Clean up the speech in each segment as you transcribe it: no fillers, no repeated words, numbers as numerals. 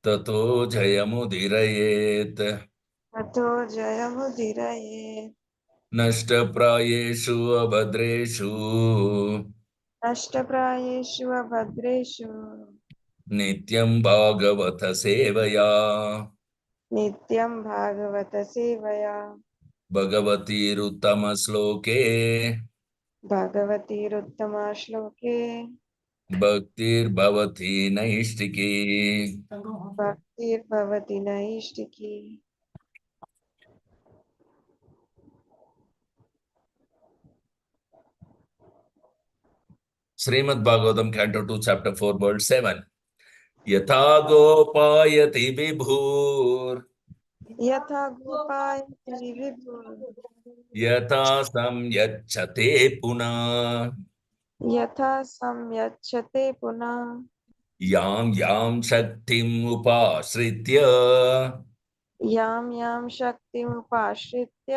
ततो जयमुदीरयेत्। ततो जयमुदीरये। नष्टप्रायेषु अभद्रेषु नष्टप्रायेषु अभद्रेषु नित्यं भागवत सेवया। नित्यं भागवत सेवया। भगवतीरुत्तमश्लोके भगवतीरुत्तमा श्लोके भक्तिर्भवति नैष्टिकी। भक्तिर्भवति नैष्टिकी। Srimad Bhagavatam canto 2 chapter 4 word 7। यथा गोपायति विभुर् यथा गोपायति विभुः यथा संयच्छते पुनः यथा संयच्छते पुनः यां यां शक्तिम् उपाश्रित्य यां यां शक्तिमुपाश्रित्य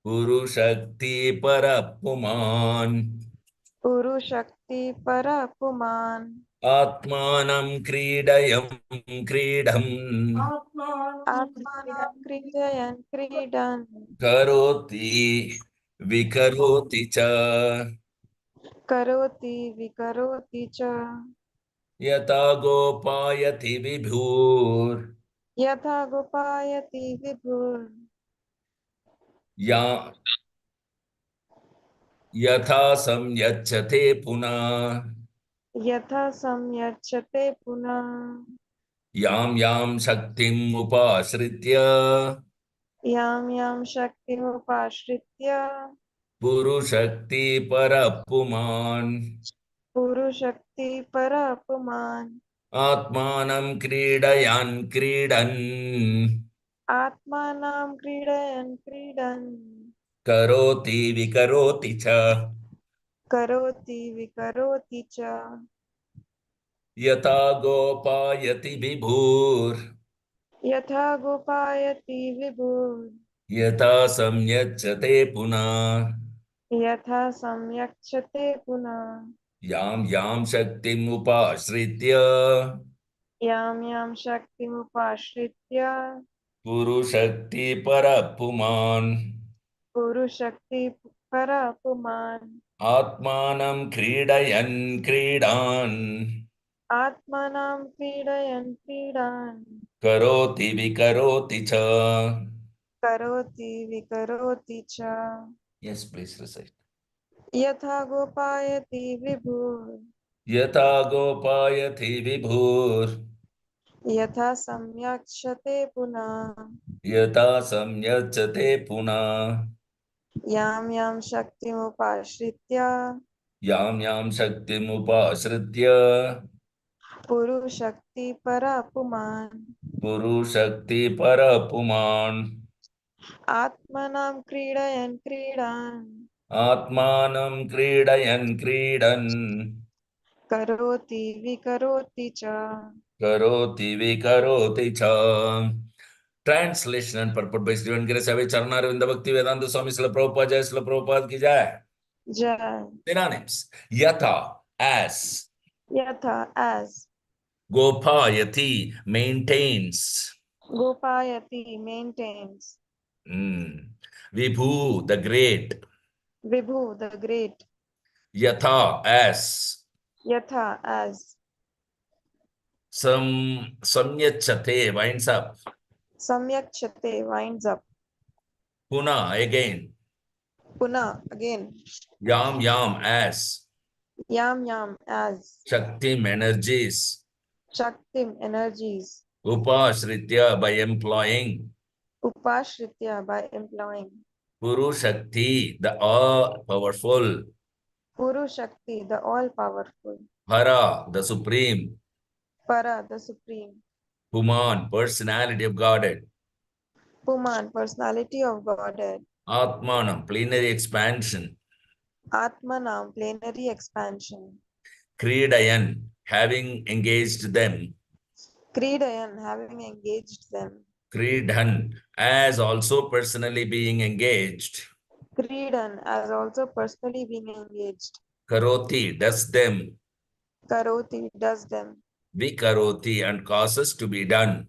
गुरुशक्ति परपुमान् पुरुशक्ति परपुमान् आत्मानं क्रीडन् आत्मानं क्रीडयन् क्रीडन् करोति विकरोति च। करोति विकरोति च। यथा गोपायति विभुर् यथा गोपायति विभुः या यथा संयच्छते पुनः यथा संयच्छते पुनः यां यां शक्तिम् उपाश्रित्य यां यां शक्तिमुपाश्रित्य पुरुशक्ति परपुमान् पुरुशक्ति परपुमान् आत्मानं क्रीडन् आत्मानं क्रीडयन् क्रीडन् करोति विकरोति च। करोति विकरोति च। यथा गोपायति विभुर् यथा गोपायति विभुः यथा संयच्छते पुनः यथा संयक्षते पुनः यां यां शक्तिम् उपाश्रित्य यां यां शक्तिमुपाश्रित्य पुरुशक्ति परपुमान् पुरुशक्ति परपुमान् आत्मानं क्रीडान् आत्मानं क्रीडयन् क्रीडान् करोति विकरोति च। करोति विकरोति च। Yes, please recite. यथा गोपायति विभुः यथा गोपायति विभुर् यथा सम्यक्षते पुनः यथा संयच्छते पुनः यां यां शक्तिमुपाश्रित्य यां यां शक्तिमुपाश्रित्य पुरुशक्ति परपुमान् पुरुशक्ति परपुमान् आत्मानं क्रीडयन् क्रीडान् आत्मानं क्रीडन् करोति विकरोति च। करोति विकरोति च। Translation and purport by Stephen Grace Savage Charanarinda Bhakti Vedanta Swami Srila Prabhupada Jai Srila Prabhupada ki Jai. जय। Synonyms: Yatha, as. यथा as Gopayati, maintains. गोपायति maintains Vibhu, the great. Vibhu the great Yatha, as. यथा as Samyachate, winds up. सम्यक्षते winds up Puna, again. पुनः again Yam, as. Yam yam as Shaktim, energies. शक्तिम energies Upashritya, by employing. उपाश्रित्य by employing Puru Shakti, the all-powerful. Puru Shakti the all powerful Hara, the supreme. Para the supreme Puman, personality of Godhead. Puman personality of Godhead Atmanam, plenary expansion. Atmanam plenary expansion Kridayan, having engaged them. Kridayan having engaged them Kridhan, as also personally being engaged. Kridan as also personally being engaged Karoti, does them. Karoti does them vikaroti, and causes to be done.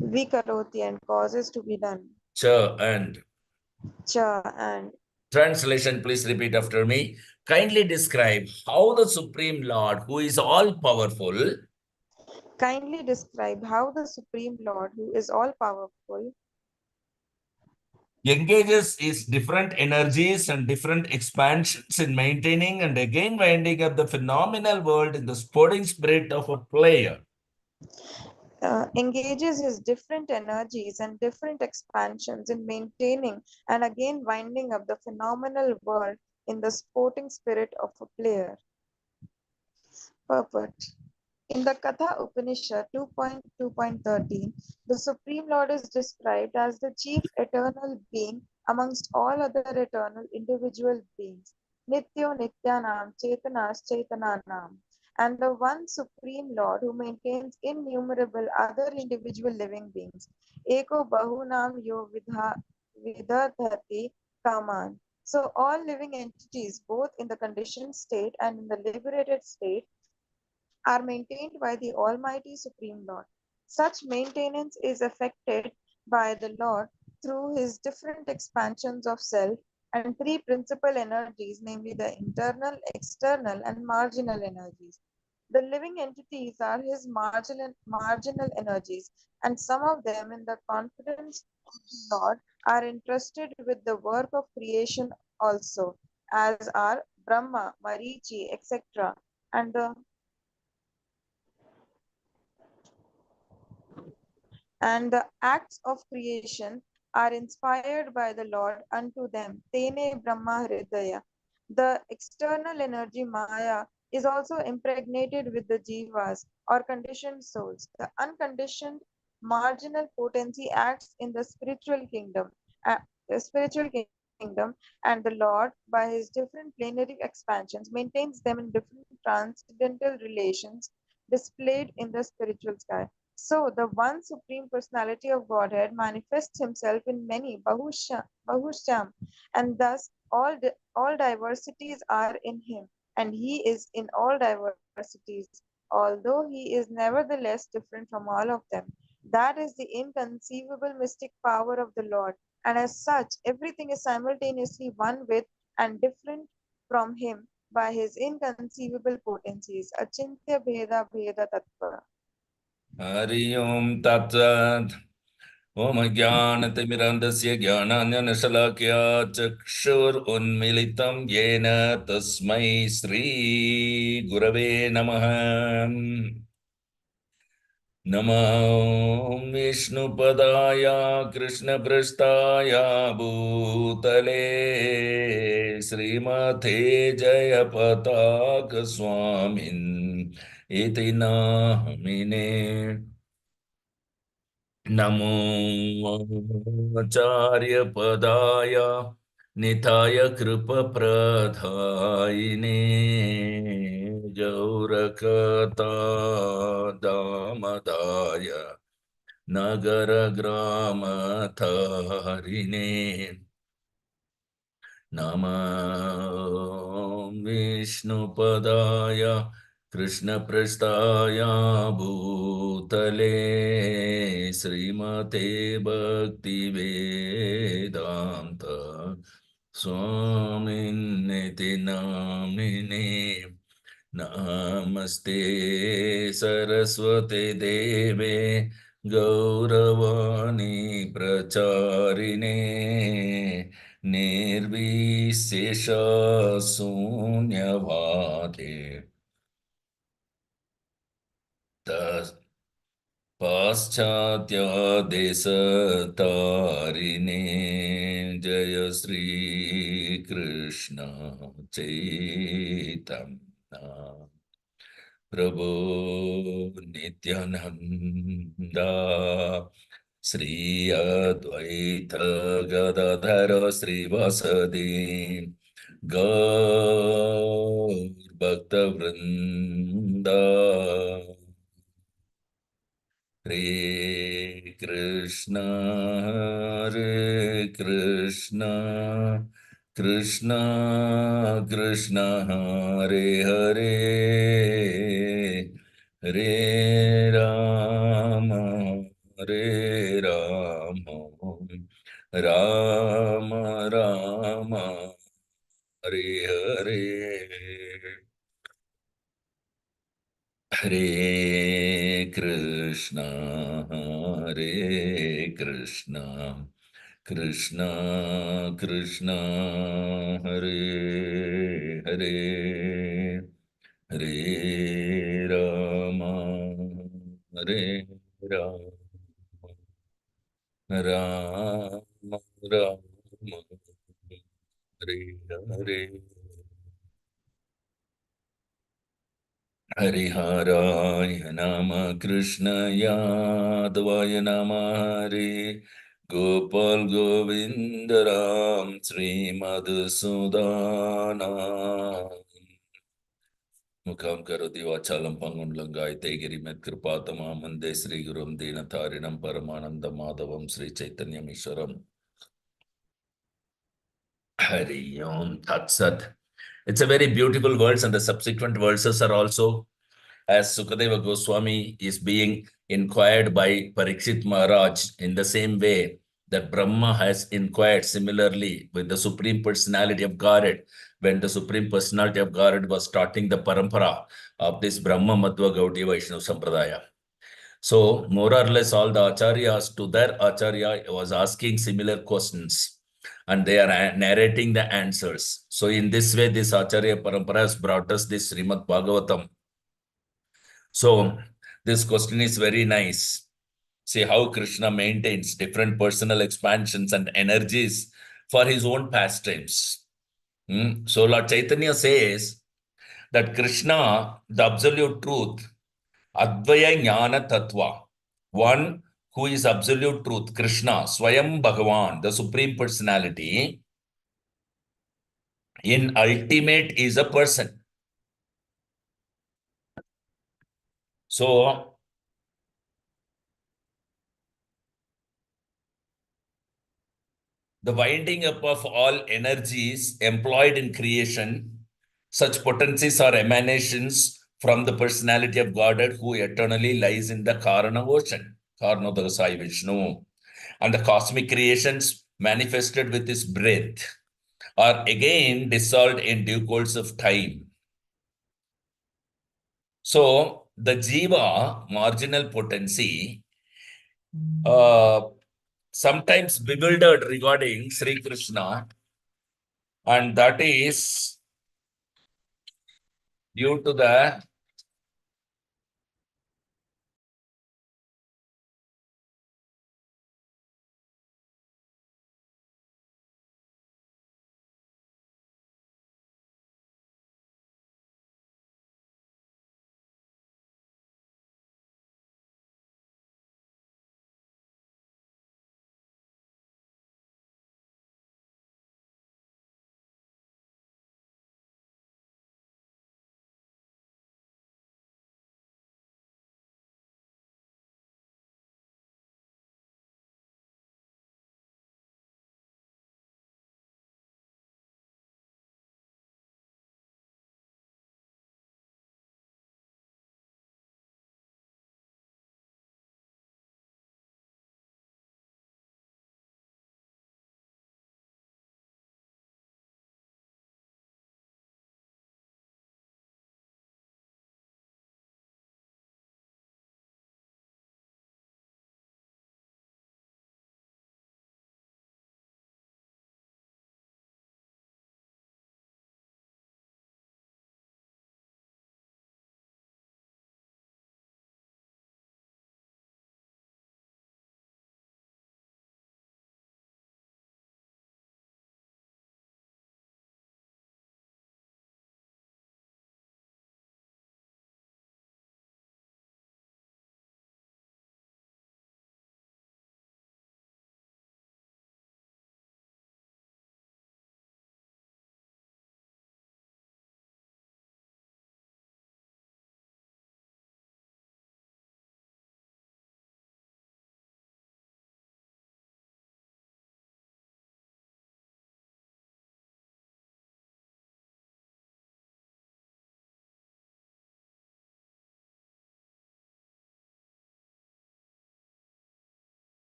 Vikaroti, and causes to be done. Cha and. Cha, and. Translation, please repeat after me. Kindly describe how the Supreme Lord, who is all powerful, Kindly describe how the Supreme Lord, who is all powerful, engages his different energies and different expansions in maintaining and again winding up the phenomenal world in the sporting spirit of a player. engages his different energies and different expansions in maintaining and again winding up the phenomenal world in the sporting spirit of a player. Purport. In the Katha Upanishad 2.2.13, the Supreme Lord is described as the chief eternal being amongst all other eternal individual beings. Nityo Nityanam Chetanas Chetananam, and the one Supreme Lord who maintains innumerable other individual living beings. Eko Bahunam Yo Vidhati Kaman. So all living entities, both in the conditioned state and in the liberated state, are maintained by the Almighty Supreme Lord. Such maintenance is effected by the Lord through his different expansions of self and three principal energies, namely the internal, external, and marginal energies. The living entities are his marginal energies, and some of them, in the confidence of the Lord, are entrusted with the work of creation also, as are Brahma, Marichi, etc. And the and the acts of creation are inspired by the Lord unto them. Tene Brahma Hridaya. The external energy Maya is also impregnated with the jivas or conditioned souls. The unconditioned marginal potency acts in the spiritual kingdom, and the Lord, by his different planetary expansions, maintains them in different transcendental relations displayed in the spiritual sky. So, the one Supreme Personality of Godhead manifests himself in many Bahusham, and thus all diversities are in him, and he is in all diversities, although he is nevertheless different from all of them. That is the inconceivable mystic power of the Lord, and as such, everything is simultaneously one with and different from him by his inconceivable potencies. Achintya Bheda Bheda Tattva. Hari Om Tat Sat. Om Jnanatimirandasya Jnananjanashalakya Chakshur Yena Tasmai Sri Gurave Namaha. Namo Vishnupadaya Krishnaprasthaya Bhutale Srimate Jayapataka Swamin Iti Namine. Namo Acharya Padaya Nithaya Kripa Pradhaine Gaurakata Damadaya Nagara Grama Tharine Namah Vishnupadaya Krishnaprasthaya Bhutale Srimate Bhaktivedanta Swaminiti Namine Namaste Saraswate Deve Gauravani Pracharine Nirvisesha Sunyavate Tas Paschatya Desatarine Jaya Sri Krishna Chaitanya Prabhu Nityananda Sri Advaita Gadadhara Sri Vasadi Gaur Bhakta Vrinda Hare Krishna, Hare Krishna, Krishna Krishna, Hare Hare, Hare Rama, Hare Rama, Rama Rama, Hare Hare. Hare Krishna, Hare Krishna, Krishna Krishna, Hare Hare, Hare Rama, Hare Rama, Rama Rama, Hare Hare. Hariharaయ Nama Krishnaya Nama Hare Gopal Govindaram Sri Madhusudana Mukam Karoti Vachalam Pangun Langai Tegiri Met Kripatama Mande Sri Gurum Dina Tarinam Paramananda Madhavam Sri Chaitanya Misharam Hari Om Tat Sat. It's a very beautiful verse, and the subsequent verses are also, as Sukadeva Goswami is being inquired by Parikshit Maharaj in the same way that Brahma has inquired similarly with the Supreme Personality of Godhead when the Supreme Personality of Godhead was starting the parampara of this Brahma Madhva Gaudiya Vaishnava Sampradaya. So more or less all the acharyas to their acharya was asking similar questions and they are narrating the answers. So in this way, this acharya parampara has brought us this Srimad Bhagavatam. So this question is very nice. See how Krishna maintains different personal expansions and energies for his own pastimes. So Lord Chaitanya says that Krishna, the absolute truth, Advaya Jnana Tattva, one who is absolute truth, Krishna, Swayam Bhagavan, the Supreme Personality, in ultimate is a person. So the winding up of all energies employed in creation, such potencies are emanations from the personality of Godhead who eternally lies in the Karana ocean, Karnodakasai Vishnu. And the cosmic creations manifested with his breath are again dissolved in due course of time. So the Jiva, marginal potency, uh, sometimes bewildered regarding Sri Krishna, and that is due to the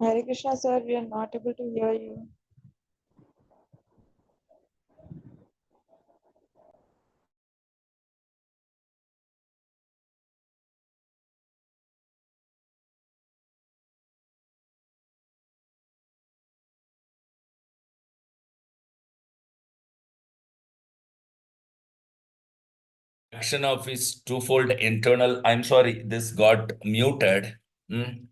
Hare Krishna, sir, we are not able to hear you. Action of his twofold internal. I'm sorry, this got muted. Hmm.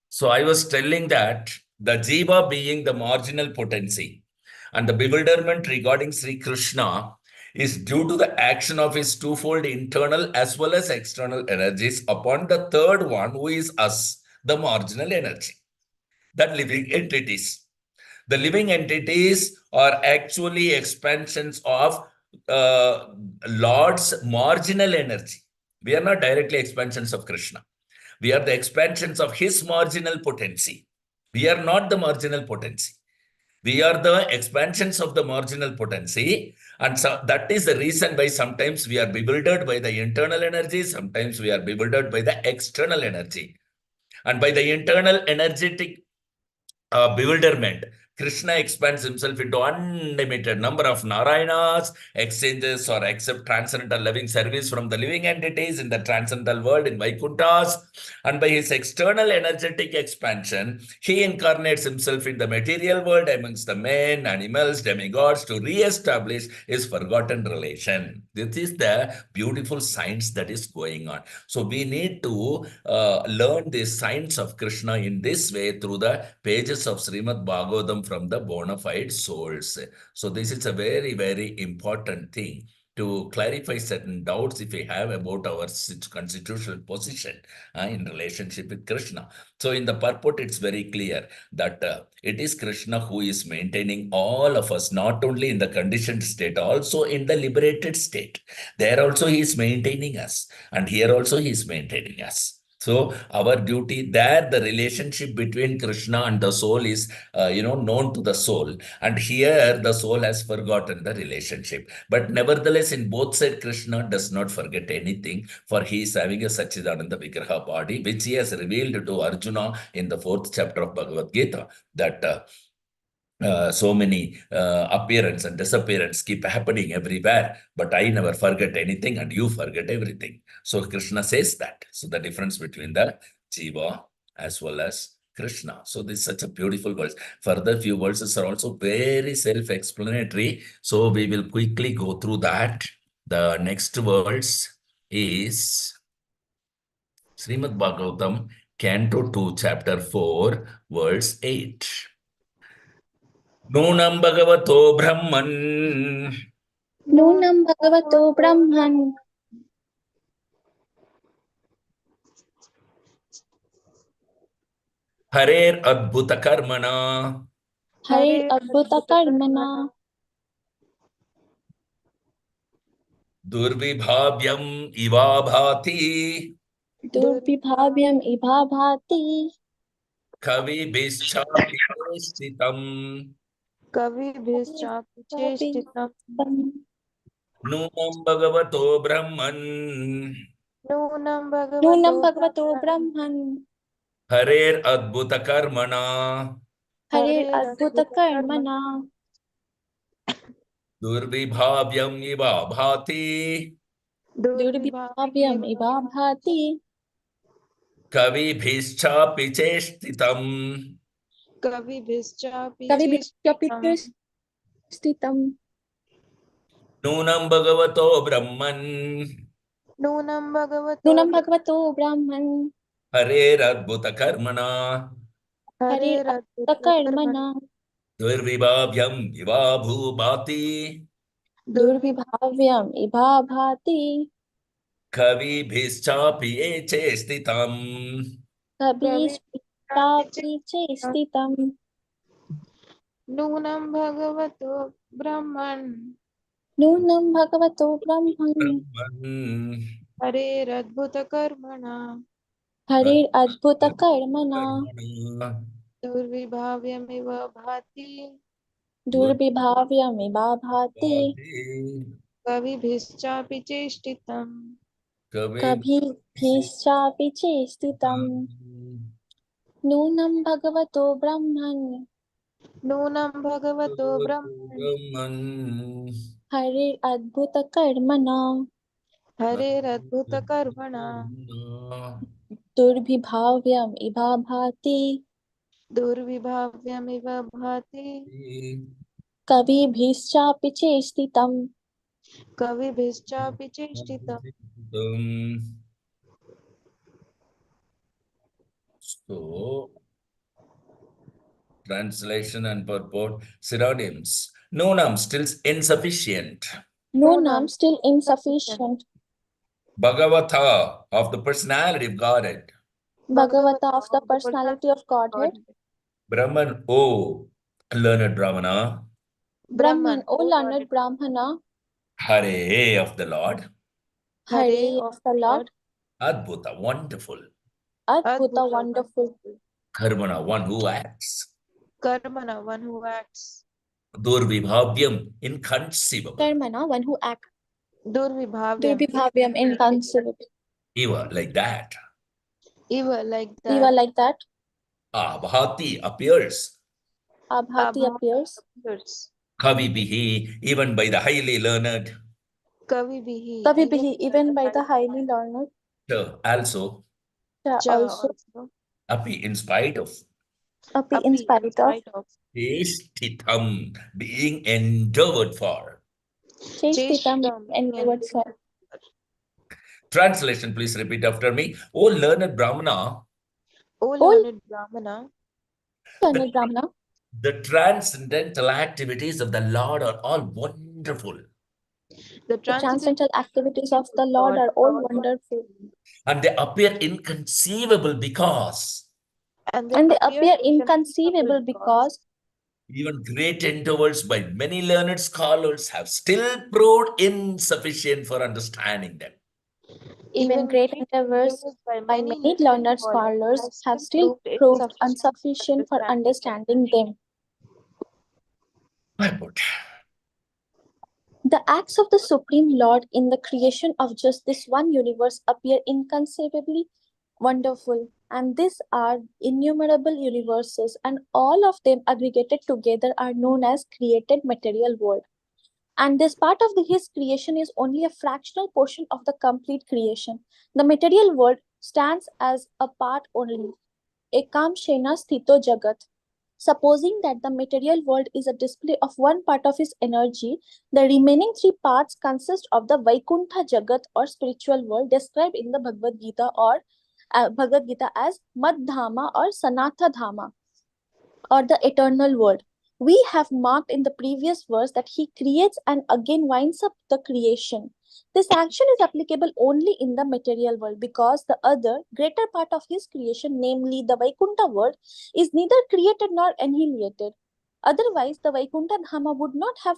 So I was telling that the jiva being the marginal potency and the bewilderment regarding Sri Krishna is due to the action of his twofold internal as well as external energies upon the third one, who is us, the marginal energy, that living entities. The living entities are actually expansions of Lord's marginal energy. We are not directly expansions of Krishna. We are the expansions of his marginal potency. We are not the marginal potency. We are the expansions of the marginal potency. And so that is the reason why sometimes we are bewildered by the internal energy, sometimes we are bewildered by the external energy. And by the internal energetic bewilderment, Krishna expands himself into unlimited number of Narayanas, exchanges or accept transcendental living service from the living entities in the transcendental world in Vaikunthas. And by his external energetic expansion, he incarnates himself in the material world amongst the men, animals, demigods to re-establish his forgotten relation. This is the beautiful science that is going on. So we need to learn the science of Krishna in this way through the pages of Srimad Bhagavatam from the bona fide souls. So this is a very, very important thing to clarify certain doubts if we have about our constitutional position in relationship with Krishna. So in the purport, it's very clear that it is Krishna who is maintaining all of us, not only in the conditioned state, also in the liberated state. There also he is maintaining us, and here also he is maintaining us. So our duty there, the relationship between Krishna and the soul is, known to the soul. And here the soul has forgotten the relationship. But nevertheless, in both sides, Krishna does not forget anything, for he is having a Sachidananda Vigraha body, which he has revealed to Arjuna in the 4th chapter of Bhagavad Gita, that so many appearance and disappearance keep happening everywhere, but I never forget anything and you forget everything. So Krishna says that. So the difference between the Jiva as well as Krishna. So this is such a beautiful verse. Further few verses are also very self-explanatory. So we will quickly go through that. The next verse is Srimad Bhagavatam, Canto 2, Chapter 4, verse 8. नूनं भगवतो ब्रह्मन् नूनं भगवतो ब्रह्मन् हरेरद्भुतकर्मणा हरिरद्भुतकर्मणा दुर्विभाव्यम् इवाभाति दुर्विभाव्यम् इवा भाति कविभिश्चापि स्थितम् कविभिश्चापि चेष्टितम् नूनं भगवतो ब्रह्मन् नूनं नूनं भगवतो भगवतो ब्रह्मन् ब्रह्मन् हरेरद्भुतकर्मणा हरेरद्भुतकर्मणि हरिरद्भुतकर्मणा दुर्विभाव्यम् इवाभाति दुर्विभाव्यम् दुर्विभाव्यमिव इवा भाति कविभिश्चापि चेष्टितम् कविभिश्चापि कविभिश्चपि चेष्टितम् स्थितम् नूनं भगवतो ब्रह्मन् नूनं भगवतो नूनं भगवतो ब्रह्मन् हरेरद्भुतकर्मणा हरिरद्भुतकर्मणा हरेरद्भुतकर्मणि दुर्विभाव्यम् इवा भूभाति दुर्विभाव्यम् इवा भाति कविभिश्चापि ये चेष्टितम् कविभिश्चापि कविश्चापि च चेष्टितम् स्थितम् नूनं भगवतो ब्रह्मन् नूनं भगवतो ब्रह्मन् ब्रह्मन् हरेरद्भुतकर्मणा हरिरद्भुतकर्मणा कर्मणा दुर्विभाव्यमिव भाति दुर्विभाव्यमिवा भाति दुर्भाति कविभिश्चापि चेष्टितम् कभिभिश्चापि चेष्टितम् नूनं भगवतो ब्रह्मन् नूनं भगवतो ब्रह्मन् Brahman. हरिरद्भुतकर्मणा हरेरद्भुतकर्मणा दुर्विभाव्यम् इवा भाति दुर्विभाव्यमिव भाति कविभिश्चापि चेष्टितम् कविभिश्चापि चेष्टितम्। So, translation and purport, synonyms. Nunam, still insufficient. नूनं still insufficient Bhagavata, of the personality of Godhead. Bhagavata of the personality of Godhead Brahman, oh, learned Brahmana. Brahman, O learned Brahmana, Hare of the Lord. Hare of the Lord, Adbhuta, wonderful. Adbhuta, wonderful, Karmana, one who acts. Karmana, one who acts. Durvibhavyam, inconceivable. Karmana, one who acts, Durvibhavyam, Durvibhavyam, inconceivable, Eva, like that. evil like Eva that. like that, Abhati appears. Abhati appears, appears. Kavibihi, even by the highly learned. Kavibihi, Kavibihi, even by the highly learned, Also, also, api, in spite of. Api in spite of, Cheshtitam, being endeavored for. Cheshtitam, endeavored for. Translation, please repeat after me. O learned Brahmana, O learned Brahmana, learned Brahmana, the transcendental activities of the Lord are all wonderful. the the transcendental activities of the Lord are all wonderful. And they appear inconceivable because and they appear inconceivable because even great endeavors by many learned scholars have still proved insufficient for understanding them. even great endeavors by many learned scholars have still proved insufficient for understanding them. The acts of the Supreme Lord in the creation of just this one universe appear inconceivably wonderful, and these are innumerable universes, and all of them aggregated together are known as created material world. And this part of his creation is only a fractional portion of the complete creation. The material world stands as a part only. Ekam Shena Sthito Jagat. Supposing that the material world is a display of one part of his energy, the remaining three parts consist of the Vaikuntha Jagat or spiritual world described in the Bhagavad Gita as Madhama or Sanatha Dhama or the eternal world. We have marked in the previous verse that he creates and again winds up the creation. This action is applicable only in the material world because the other, greater part of his creation, namely the Vaikuntha world, is neither created nor annihilated. Otherwise, the Vaikuntha Dhama would not have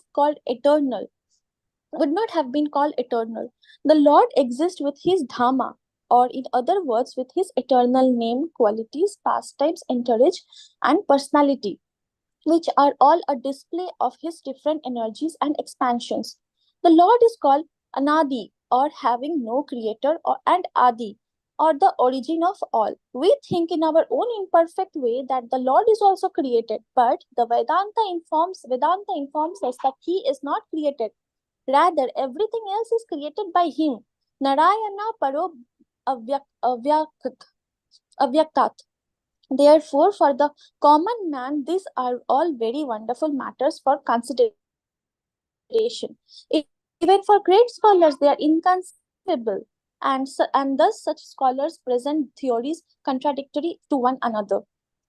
been called eternal. The Lord exists with his Dhamma, or in other words, with his eternal name, qualities, pastimes, entourage, and personality, which are all a display of his different energies and expansions. The Lord is called Anadi, or having no creator, and Adi, or the origin of all. We think in our own imperfect way that the Lord is also created, but the Vedanta informs us that he is not created. Rather, everything else is created by him. Narayana Paro Avyaktat. Therefore, for the common man, these are all very wonderful matters for consideration. Even for great scholars, they are inconceivable, and thus such scholars present theories contradictory to one another.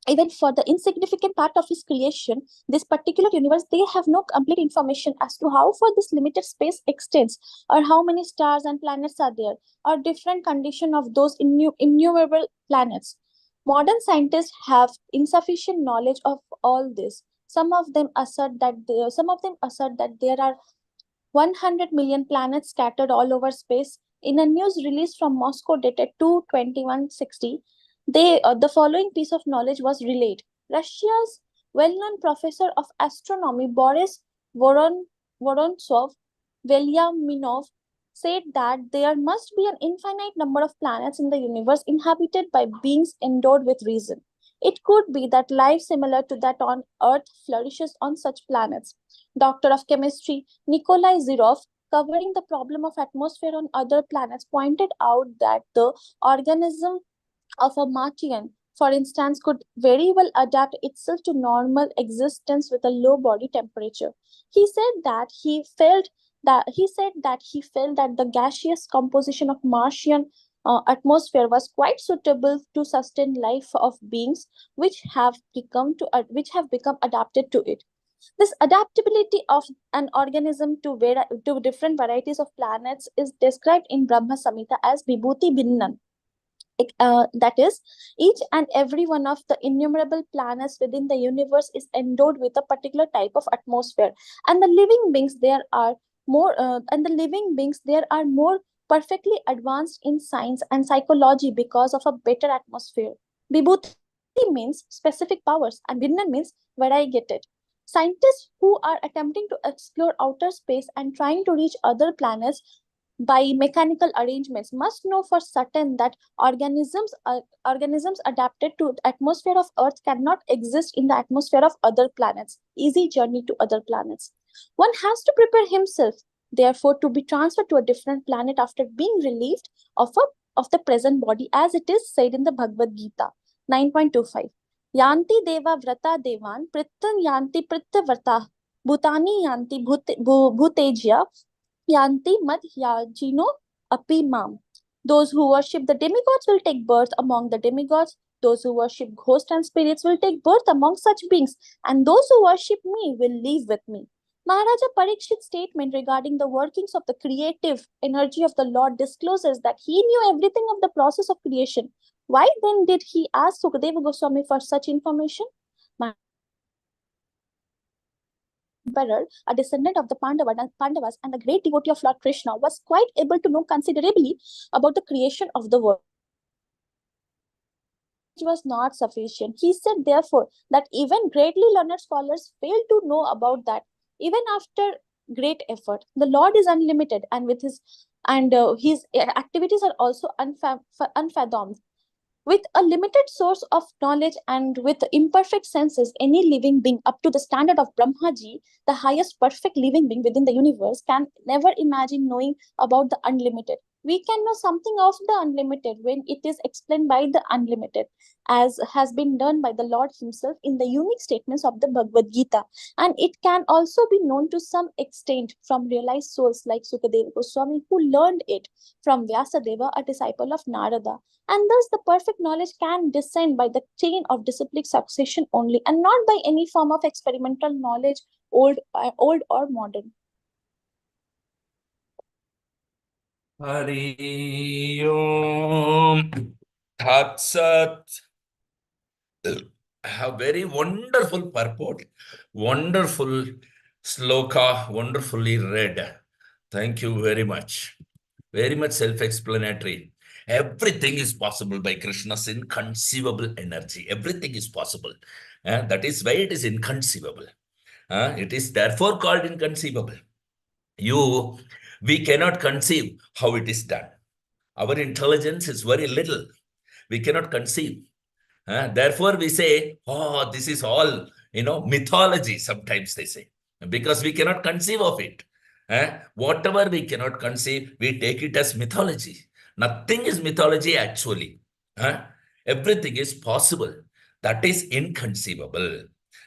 Even for the insignificant part of his creation, this particular universe, they have no complete information as to how far this limited space extends, or how many stars and planets are there, or different condition of those innumerable planets. Modern scientists have insufficient knowledge of all this. Some of them assert that there are 100 million planets scattered all over space. In a news release from Moscow dated 2/21/60, the following piece of knowledge was relayed. Russia's well-known professor of astronomy Boris Vorontsov Velyaminov said that there must be an infinite number of planets in the universe inhabited by beings endowed with reason. It could be that life similar to that on Earth flourishes on such planets. Doctor of Chemistry Nikolai Zirov, covering the problem of atmosphere on other planets, pointed out that the organism of a Martian, for instance, could very well adapt itself to normal existence with a low body temperature. He said that he felt that the gaseous composition of Martian atmosphere was quite suitable to sustain life of beings which have become adapted to it. This adaptability of an organism to different varieties of planets is described in Brahma Samhita as Vibhuti Binnan. That is, each and every one of the innumerable planets within the universe is endowed with a particular type of atmosphere, and the living beings there are more perfectly advanced in science and psychology because of a better atmosphere. Vibhuti means specific powers, and Vinnan means where I get it. Scientists who are attempting to explore outer space and trying to reach other planets by mechanical arrangements must know for certain that organisms adapted to the atmosphere of Earth cannot exist in the atmosphere of other planets. Easy journey to other planets. One has to prepare himself, therefore, to be transferred to a different planet after being relieved of the present body, as it is said in the Bhagavad Gita 9.25. Yanti deva vrata devan prittan yanti pritta vrata bhutani yanti bhutejya Yanti Mad Yajino Api Mam. Those who worship the demigods will take birth among the demigods. Those who worship ghosts and spirits will take birth among such beings. And those who worship me will live with me. Maharaja Parikshit's statement regarding the workings of the creative energy of the Lord discloses that he knew everything of the process of creation. Why then did he ask Sukadeva Goswami for such information? Emperor, a descendant of the Pandavas and a great devotee of Lord Krishna, was quite able to know considerably about the creation of the world. It was not sufficient. He said, therefore, that even greatly learned scholars fail to know about that. Even after great effort, the Lord is unlimited, and his activities are also unfathomed. With a limited source of knowledge and with imperfect senses, any living being up to the standard of Brahmaji, the highest perfect living being within the universe, can never imagine knowing about the unlimited. We can know something of the unlimited when it is explained by the unlimited, as has been done by the Lord Himself in the unique statements of the Bhagavad Gita. And it can also be known to some extent from realized souls like Sukadeva Goswami, who learned it from Vyasadeva, a disciple of Narada. And thus, the perfect knowledge can descend by the chain of disciplic succession only, and not by any form of experimental knowledge, old or modern. Hari Om Tat Sat. A very wonderful purport, wonderful sloka, wonderfully read. Thank you very much. Very much self-explanatory. Everything is possible by Krishna's inconceivable energy. Everything is possible. That is why it is inconceivable. It is therefore called inconceivable. We cannot conceive how it is done. Our intelligence is very little. We cannot conceive. Therefore, we say, oh, this is all, mythology, sometimes they say, because we cannot conceive of it. Whatever we cannot conceive, we take it as mythology. Nothing is mythology, actually. Everything is possible. That is inconceivable.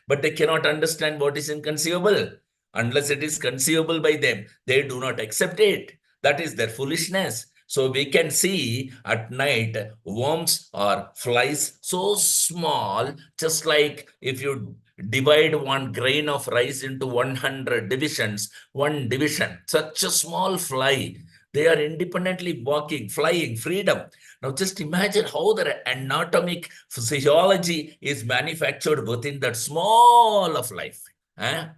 But they cannot understand what is inconceivable. Unless it is conceivable by them, they do not accept it. That is their foolishness. So we can see at night worms or flies so small, just like if you divide one grain of rice into 100 divisions, one division, such a small fly, they are independently walking, flying, freedom. Now just imagine how their anatomic physiology is manufactured within that small of life,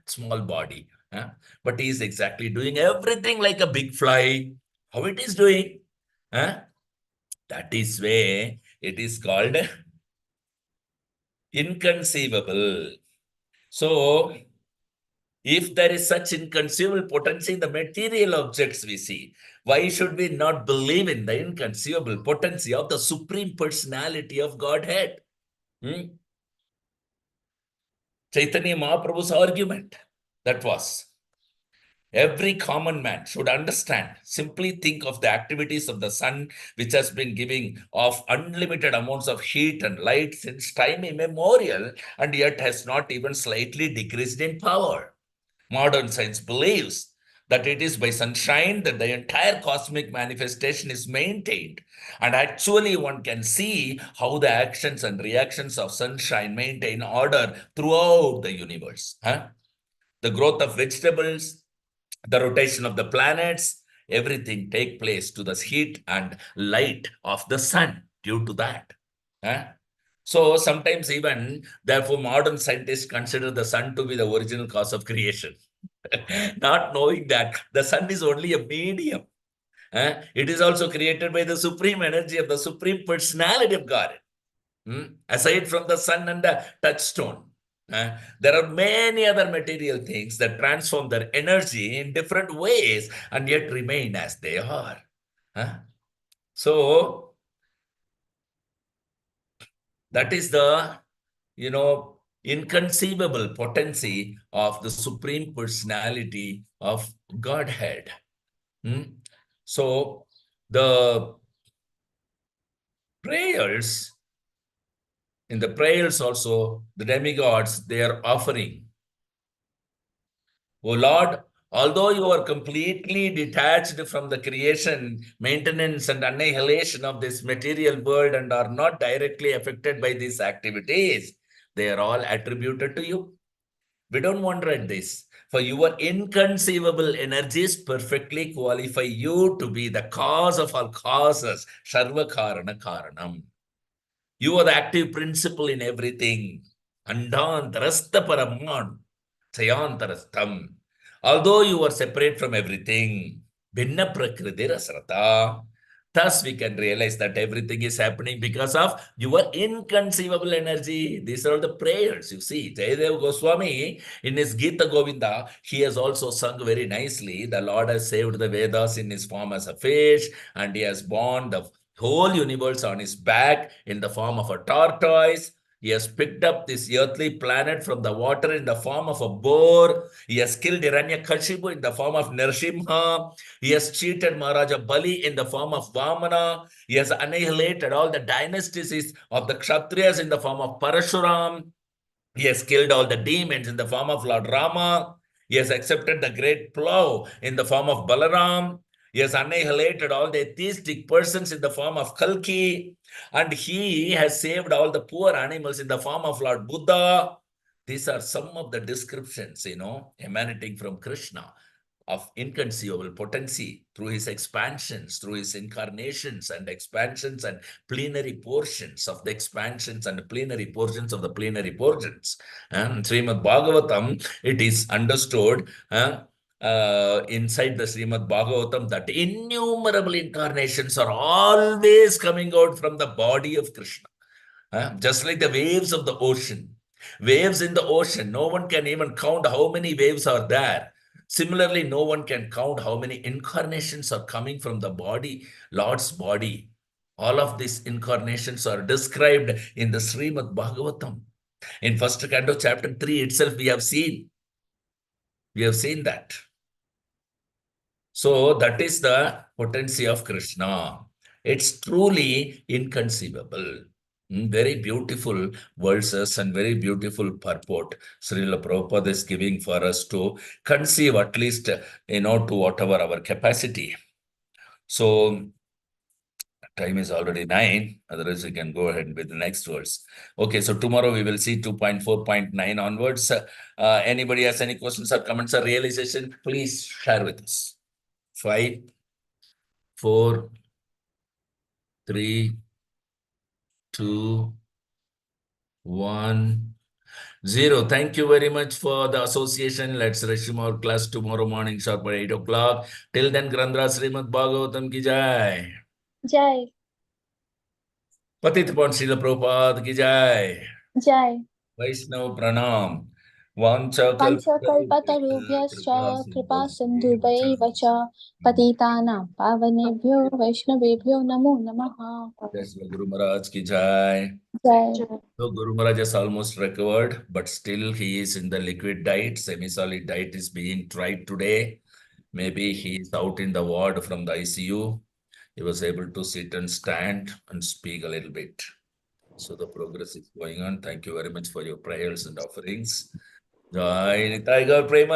small body. But he is exactly doing everything like a big fly. How it is doing? That is why it is called inconceivable. So, if there is such inconceivable potency in the material objects we see, why should we not believe in the inconceivable potency of the Supreme Personality of Godhead? Chaitanya Mahaprabhu's argument. That was, every common man should understand. Simply think of the activities of the sun, which has been giving off unlimited amounts of heat and light since time immemorial, and yet has not even slightly decreased in power. Modern science believes that it is by sunshine that the entire cosmic manifestation is maintained. And actually, one can see how the actions and reactions of sunshine maintain order throughout the universe. The growth of vegetables, the rotation of the planets, everything take place to the heat and light of the sun due to that. So sometimes even, therefore, modern scientists consider the sun to be the original cause of creation, not knowing that the sun is only a medium. It is also created by the supreme energy of the supreme personality of God. Aside from the sun and the touchstone, there are many other material things that transform their energy in different ways and yet remain as they are. So that is the, inconceivable potency of the supreme personality of Godhead. So the prayers, in the prayers also, the demigods, they are offering, O Lord, although you are completely detached from the creation, maintenance, and annihilation of this material world and are not directly affected by these activities, they are all attributed to you. We don't wonder at this, for your inconceivable energies perfectly qualify you to be the cause of all causes, Sarva Karana Karanam. You are the active principle in everything. Andantarastha Paraman, Sayantarastham. Although you are separate from everything, Bhinna Prakriti Rasrata. Thus, we can realize that everything is happening because of your inconceivable energy. These are all the prayers, you see. Jayadeva Goswami, in his Gita Govinda, he has also sung very nicely. The Lord has saved the Vedas in his form as a fish, and he has borne the whole universe on his back in the form of a tortoise. He has picked up this earthly planet from the water in the form of a boar. He has killed Hiranyakashipu in the form of Nrsimha. He has cheated Maharaja Bali in the form of Vamana. He has annihilated all the dynasties of the Kshatriyas in the form of Parashuram. He has killed all the demons in the form of Lord Rama. He has accepted the great plow in the form of Balaram. He has annihilated all the atheistic persons in the form of Kalki. And he has saved all the poor animals in the form of Lord Buddha. These are some of the descriptions, emanating from Krishna, of inconceivable potency through his expansions, through his incarnations and expansions and plenary portions of the expansions and plenary portions of the plenary portions. And Srimad Bhagavatam, it is understood inside the Srimad Bhagavatam that innumerable incarnations are always coming out from the body of Krishna. Just like the waves of the ocean. Waves in the ocean, no one can even count how many waves are there. Similarly, no one can count how many incarnations are coming from the body, Lord's body. All of these incarnations are described in the Srimad Bhagavatam. In first canto, chapter 3 itself, we have seen that. So that is the potency of Krishna. It's truly inconceivable. Very beautiful verses and very beautiful purport Srila Prabhupada is giving for us to conceive, at least, to whatever our capacity. So time is already 9. Otherwise, we can go ahead with the next verse. Okay, so tomorrow we will see 2.4.9 onwards. Anybody has any questions or comments or realization, please share with us. 5, 4, 3, 2, 1, 0. Thank you very much for the association. Let's resume our class tomorrow morning sharp at 8 o'clock. Till then, Grandra Srimad Bhagavatam ki jai. Jai. Patit Pawan Srila Prabhupada ki jai. Jai. Vaishnav Pranam. पञ्चकल्पतरुभ्यश्च कृपा सिन्धुभैव च पतितानां पावनेभ्यो वैष्णवेभ्यो नमो नमः। Guru Maharaj ki jai. जय So Guru Maharaj has almost recovered, but still he is in the liquid diet. Semi-solid diet is being tried today. Maybe he is out in the ward from the ICU. He was able to sit and stand and speak a little bit. So the progress is going on. Thank you very much for your prayers and offerings. Jai Nitai Gaur Prema